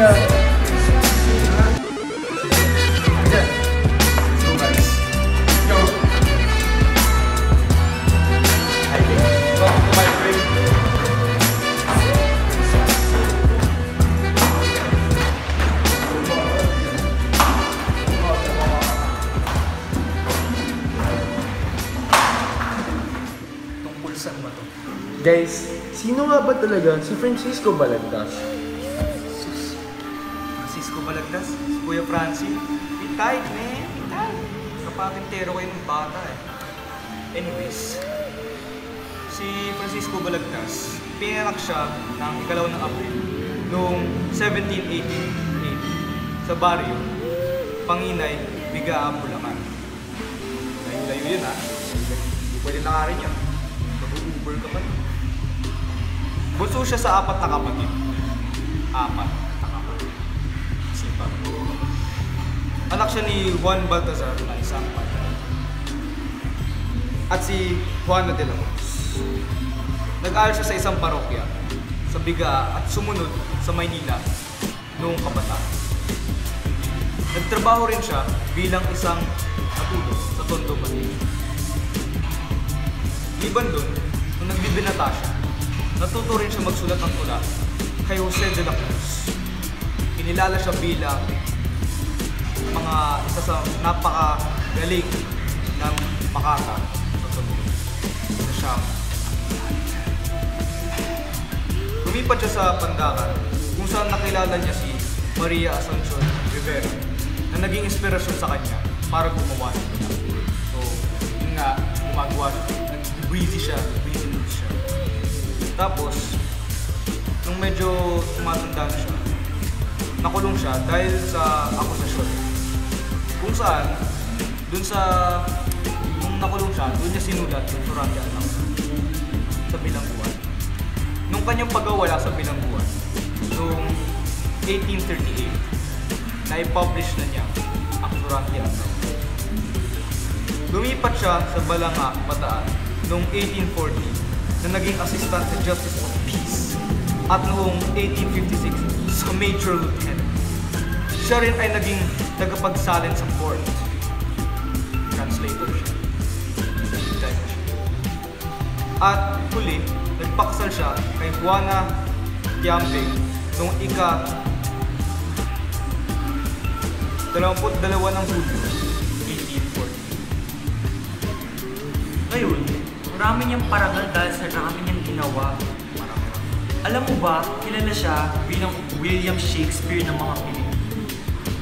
muna. Guys, sino nga ba talaga si Francisco Balagtas? Francisco Balagtas? Si Kuya Francie? Pitay, man! Pitay! Kapatintero kayo ng bata eh. Anyways, si Francisco Balagtas, pinanganak siya ng ikalaw ng Abril noong 1788 sa baryo Panginay, Bigaan, Bulacan. Layo-layo yun ha. Pwede na nga rin yan. Mag-Uber ka pa. Bunso siya sa 4 na kapatid. 4 na kapatid. Sipa. Anak siya ni Juan Baltazar na isang patay. At si Juana de la Cruz. Nag-aaral siya sa isang parokya sa Bigaa at sumunod sa Maynila noong kabataan. Nagtrabaho rin siya bilang isang katulo sa Tondo, Manila. Liban doon, nung nagbibinata siya, natuto rin siya magsulat ng tula kay Jose de la Cruz. Kinilala siya bilang isa sa napakagaling na makata sa Tondo. Isa siyang lumipat siya sa Pandacan kung saan nakilala niya si Maria Asuncion Rivera na naging inspirasyon sa kanya para gumawa ng tula. So, yun nga, gumagawa siya. Breezy siya. Tapos, nung medyo tumatanda na siya, nakulong siya dahil sa akusasyon. Kung saan, nung nakulong siya, doon niya sinulat yung Surante at Nauna sa bilangguan. Nung kanyang pagkawala sa bilangguan, noong 1838, na-publish na niya ang Surante at Nauna. Lumipat siya sa Balanga, Bataan, noong 1840 na naging Assistant Justice of Peace at noong 1856 sa Major Lieutenant. Siya rin ay naging tagapagsalin sa court. Translator siya. At huli, nagpakasal siya kay Juana Tiambeng noong ika-22 ng Hulyo 1840. Ngayon, marami niyang parangal dahil sa marami niyang ginawa. Alam mo ba, kilala siya bilang William Shakespeare ng mga Pilipino.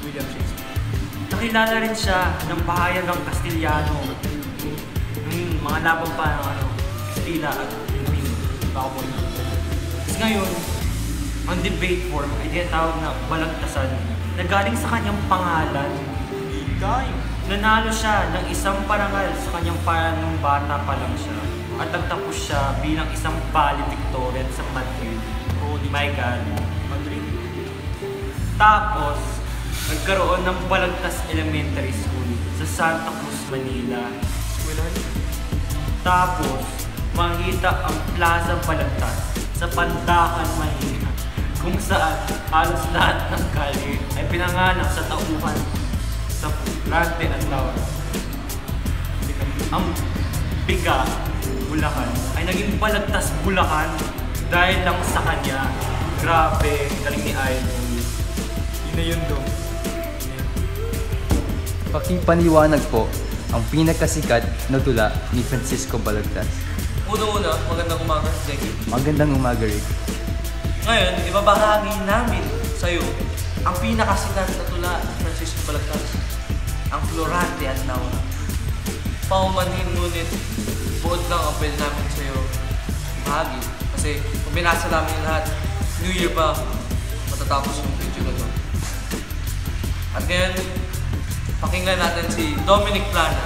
William Shakespeare. Nakilala rin siya ng bahayagang Kastiliano. Yung mga laban pa ng Kastila at Queen. Tapos ngayon, ang debate form ay tinatawag na balagtasan na galing sa kanyang pangalan. Nanalo siya ng isang parangal sa kanyang parangal nung bata pa lang siya. At nagtapos siya bilang isang valedictorian sa Madrid. Oh my God, Madrid. Tapos, nagkaroon ng Balagtas Elementary School sa Santa Cruz, Manila. Tapos, makita ang Plaza Balagtas sa Pandacan, Manila, kung saan halos lahat ng kali ay pinanganak sa tauhan sa Surante at Nauna. Ang Biga, Bulacan ay naging Balagtas Bulacan dahil lang sa kanya. Grabe, galing ni Idol. Yun na yun doon. Pakipaniwanag po ang pinakasikat na tula ni Francisco Balagtas. Una-una, magandang umaga, Jackie. Magandang umaga, Rick. Ngayon, ibabahagi namin sa'yo ang pinakasikat na tula ni Francisco Balagtas, ang Florante at Nauna. Paumanhin ngunit, buod lang ang pwede namin sa'yo bahagi. Kasi kung binasa namin yung lahat, New Year pa, matatapos yung video na to. At ngayon, pakinggan natin si Dominic Plana.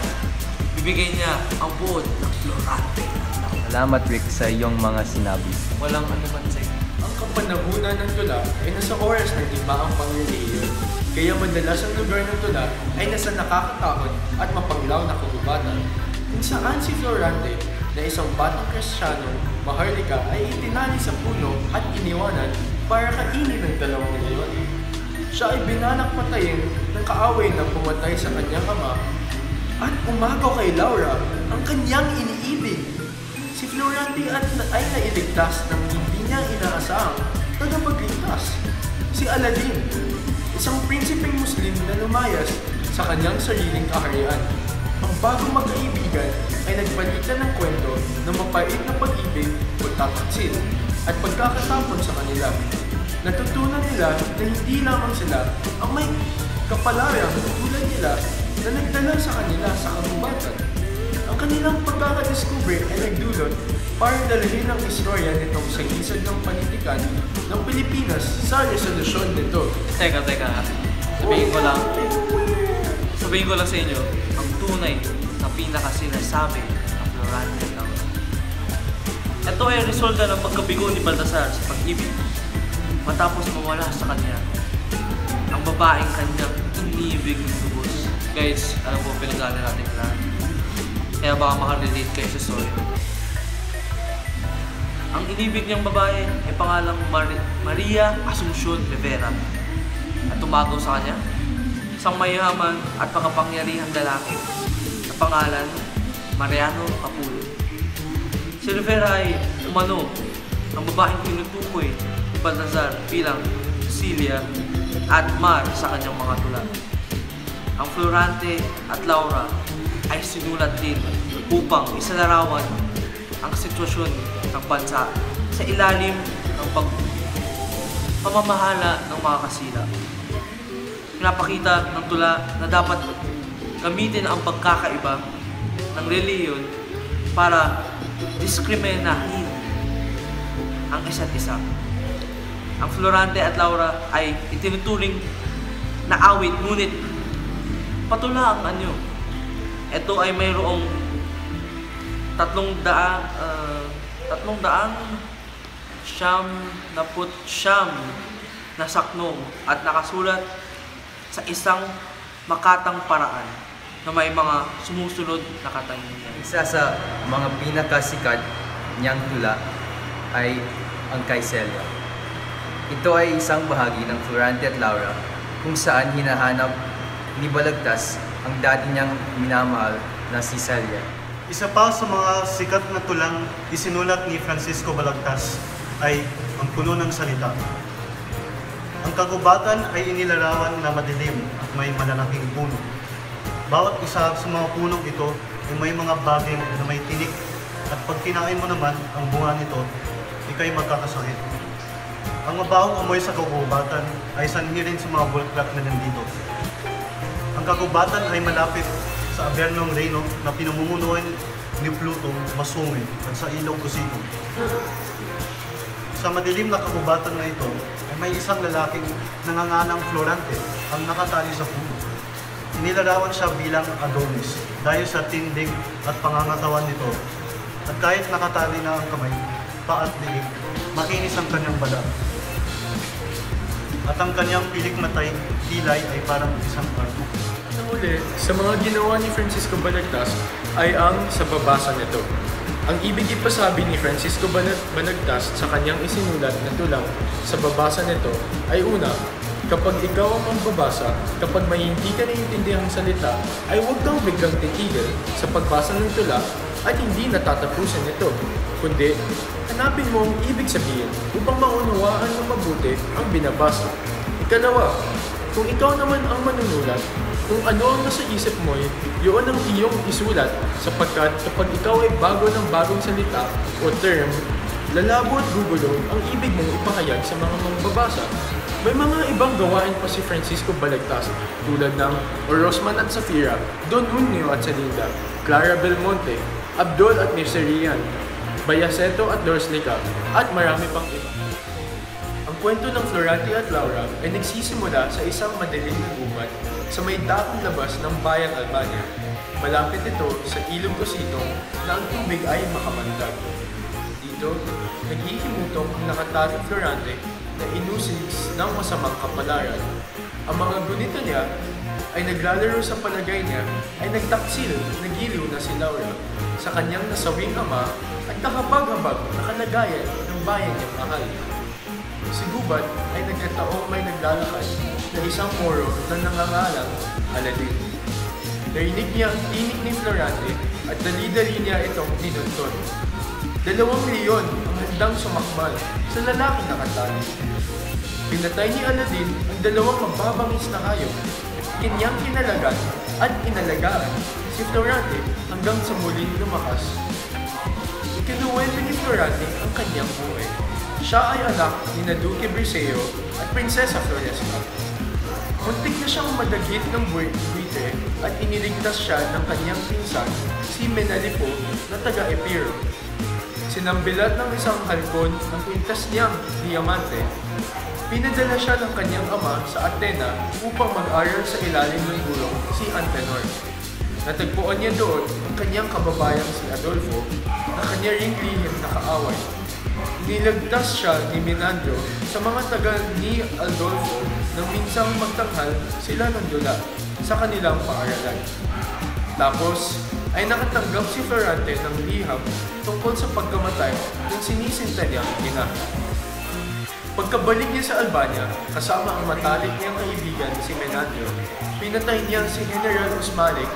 Bibigay niya ang buod ng Florante at Nauna. Salamat, Rick, sa iyong mga sinabi. Walang anuman sa'yo. Ang kapanahunan ng tula ay nasa oras ng iba ang pangliliyon. Kaya madalas ang lugar ng tula ay nasa nakakatakot at mapanglaw na kagubatan. Kung saan si Florante na isang batang Kristiyano, maharlika ay itinali sa puno at iniwanan para kainin ng dalawang leon. siya ay binalak patayin ng kaaway na pumatay sa kanyang ama at umagaw kay Laura ang kanyang iniibig. Si Florante ay nailigtas ng hindi niya inaasahang tagapagligtas. Si Aladdin, isang prinsipeng Muslim na lumayas sa kanyang sariling kaharian. Ang bagong magkaibigan ay nagpalitan ng kwento ng mapait na pag-ibig o tataksil at pagkakatapon sa kanila. Natutunan nila na hindi lamang sila ang may kapalarang tulad nila na nagdala sa kanila sa kagubatan. Ang kanilang pagkakadiscover ay nagdulot para dalhin ang istorya nitong sagisag ng panitikan ng Pilipinas sa resolusyon nito. Teka. Sabihin ko lang sa inyo, ang tunay na pinakasinasabi ng Florante at Laura. Ito ay resulta ng pagkabigo ni Baltasar sa pag-ibig matapos mawala sa kanya ang babaeng kanyang iniibig ng lubos. Guys, alam ko pinagdaanan natin lahat. Kaya baka makarelate kayo sa story. Ang inibig niyang babae ay pangalang Maria Asuncion Rivera at tumagaw sa kanya isang mayaman at pangapangyarihang lalaki na pangalan Mariano Capulo. Si Rivera ay umano ang babaeng tinutukoy ni Baltasar bilang Cecilia at Mar sa kanyang mga tula. Ang Florante at Laura ay sinulat din upang isalarawan ang sitwasyon ng bansa sa ilalim ng pamamahala ng mga kasila. Pinapakita ng tula na dapat gamitin ang pagkakaiba ng reliyon para diskriminahin ang isa't isa. Ang Florante at Laura ay itinuturing na awit, ngunit patula ang anyo. Ito ay mayroong 300 na saknong at nakasulat sa isang makatang paraan na may mga sumusunod na katangian. Isa sa mga pinakasikat niyang tula ay ang kay Celia. Ito ay isang bahagi ng Florante at Laura kung saan hinahanap ni Balagtas ang dati niyang minamahal na si Celia. Isa pa sa mga sikat na tulang isinulat ni Francisco Balagtas ay ang Puno ng Salita. Ang kagubatan ay inilarawan na madilim at may malalaking puno. Bawat isa sa mga punong ito ay may mga bagay na may tinik at pag kinain mo naman ang bunga nito, ikay magkakasakit. Ang mabahong amoy sa kagubatan ay sanhi rin sa mga bulaklak na nandito. Ang kagubatan ay malapit sa Avernong Reino na pinamumunuan ni Pluto, Masungit at sa Ilog Cusito. Sa madilim na kagubatan na ito ay may isang lalaking nanganganang Florante ang nakatali sa puno. Inilarawan siya bilang Adonis dahil sa tindig at pangangatawan nito. At kahit nakatali na ang kamay, paa at liig, makinis ang kanyang balat. At ang kanyang pilik matay, kilay ay parang isang arko. Ang uli, sa mga ginawa ni Francisco Balagtas ay ang sa babasa nito. Ang ibig ipasabi ni Francisco Balagtas sa kanyang isinulat na tulang sa babasa nito ay una, kapag ikaw ang magbabasa, kapag may hindi ka naiintindihang salita, ay huwag kang biglang titigil sa pagbasa ng tula at hindi natatapusin ito, kundi hanapin mo ang ibig sabihin upang maunawaan ng mabuti ang binabasa. Ikalawa, kung ikaw naman ang manunulat, kung ano ang nasa isip mo, yun ang iyong isulat sapagkat kapag ikaw ay bago ng bagong salita o term, lalabo at gugulo ang ibig mong ipahayag sa mga magbabasa. May mga ibang gawain pa si Francisco Balagtas tulad ng Orosman at Safira, Don Junio at Salinda, Clara Belmonte, Abdol at Mirserian, Bayaceto at Dorslica, at marami pang iba. Ang kwento ng Florante at Laura ay nagsisimula sa isang madilim na gubat sa may dakong labas ng bayang Albania. Malapit ito sa Ilog Cusito na ang tubig ay makamandag. Dito, naghihimutok ang nakataling Florante na inusig ng masamang kapalaran. Ang mga gunito niya ay naglalaro sa palagay niya ay nagtaksil na giliw na si Laura sa kanyang nasawing ama at kahabag-habag na kalagayan ng bayan niyang mahal. Si Gubat ay nagkataong may naglalakad na isang Moro na nangangalang Aladdin. Narinig niya ang tinig ni Florante at dali-dali niya itong pinunton. 2 milyon ang handang sumakmal sa lalaking nakatali. Pinatay ni Aladdin ang 2 mababangis na hayop. Kanyang kinalagan at inalagaan si Florante hanggang sa muling lumakas. Ikinuwento ni Florante ang kanyang buhay. Siya ay anak ni Duque Briseo at Prinsesa Floresca. Muntik na siyang madagit ng buwitre at iniligtas siya ng kanyang pinsan, si Menalipo na taga-Epiro. Sinambilat ng isang halcon ang kwintas niyang diamante. Pinadala siya ng kanyang ama sa Athena upang mag-aral sa ilalim ng gulong si Antenor. Natagpuan niya doon ang kanyang kababayang si Adolfo na kanya ring lihim na kaaway. Nilagtas siya ni Menandro sa mga taga ni Adolfo nang minsang magtanghal sila ng dula sa kanilang paaralan. Tapos ay nakatanggap si Florante ng liham tungkol sa pagkamatay ng sinisinta niyang ina. Pagkabalik niya sa Albania, kasama ang matalik niyang kaibigan si Menandro, pinatay niya si General Usmalik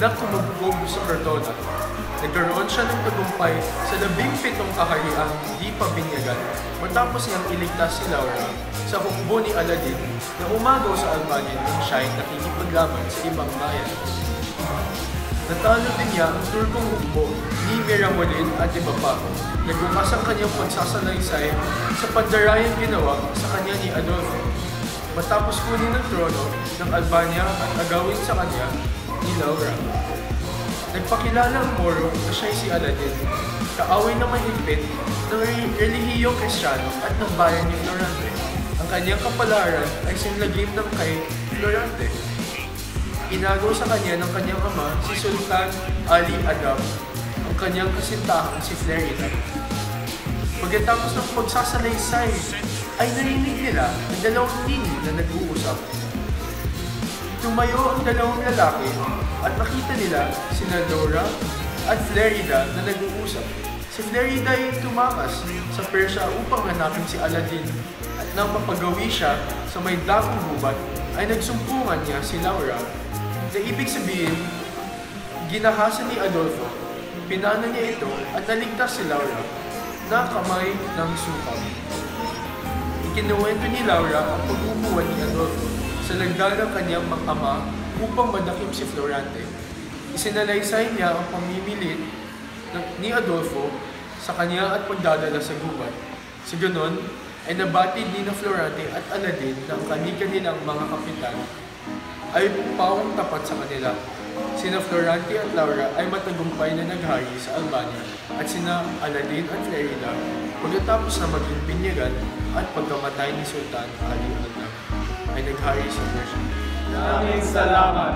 na kumugpog sa Cortona. Nagkaroon siya ng tagumpay sa 17 kahariang di pabinyagan matapos niyang iligtas si Laura sa hukbo ni Aladdin na umagaw sa Albania nang siya ay nakikipaglaban sa ibang bayan. Natalo din niya ang Turkong hukbo ni Miramonid at iba pa. Nagbukas ang kanyang pagsasalaysay sa pandarayang ginawa sa kanya ni Adolfo. Matapos kunin ang trono ng Albania at agawin sa kanya ni Laura. Nagpakilala ang Moro na siya'y si Aladdin, kaaway na mahigpit ng relihiyong Kristiyano at ng bayan ni Florante. Ang kanyang kapalaran ay sinlagim ng kay Florante. Inagaw sa kanya ng kanyang ama si Sultan Ali Adam, ang kanyang kasintahang si Flerida. Pagkatapos ng pagsasalaysay, ay narinig nila ang 2 tinig na nag-uusap. Tumayo ang 2 lalaki at nakita nila sina Laura at Flerida na nag-uusap. Si Flerida ay tumakas sa Persia upang hanapin si Aladdin at nang mapagawi siya sa may dakong gubat ay nagsumpungan niya si Laura na ibig sabihin, ginahasan ni Adolfo, pinana niya ito at naligtas si Laura na kamay ng sukal. Ikinuwento ni Laura ang pagbubuhan ni Adolfo sa lagda ng kanyang ama upang madakip si Florante. Isinalaysay niya ang pamimilit ni Adolfo sa kanya at pagdadala sa gubat. Sa ganon, ay nabatid ni na Florante at Aladdin na ang kanilang mga kapitan ay pawang tapat sa kanila. Sina Florante at Laura ay matagumpay na naghari sa Albania at sina Aladdin at Flerida pagkatapos na maging binyagan at pagkamatay ni Sultan Ali Adam ay naghari sa Persia. Maraming salamat!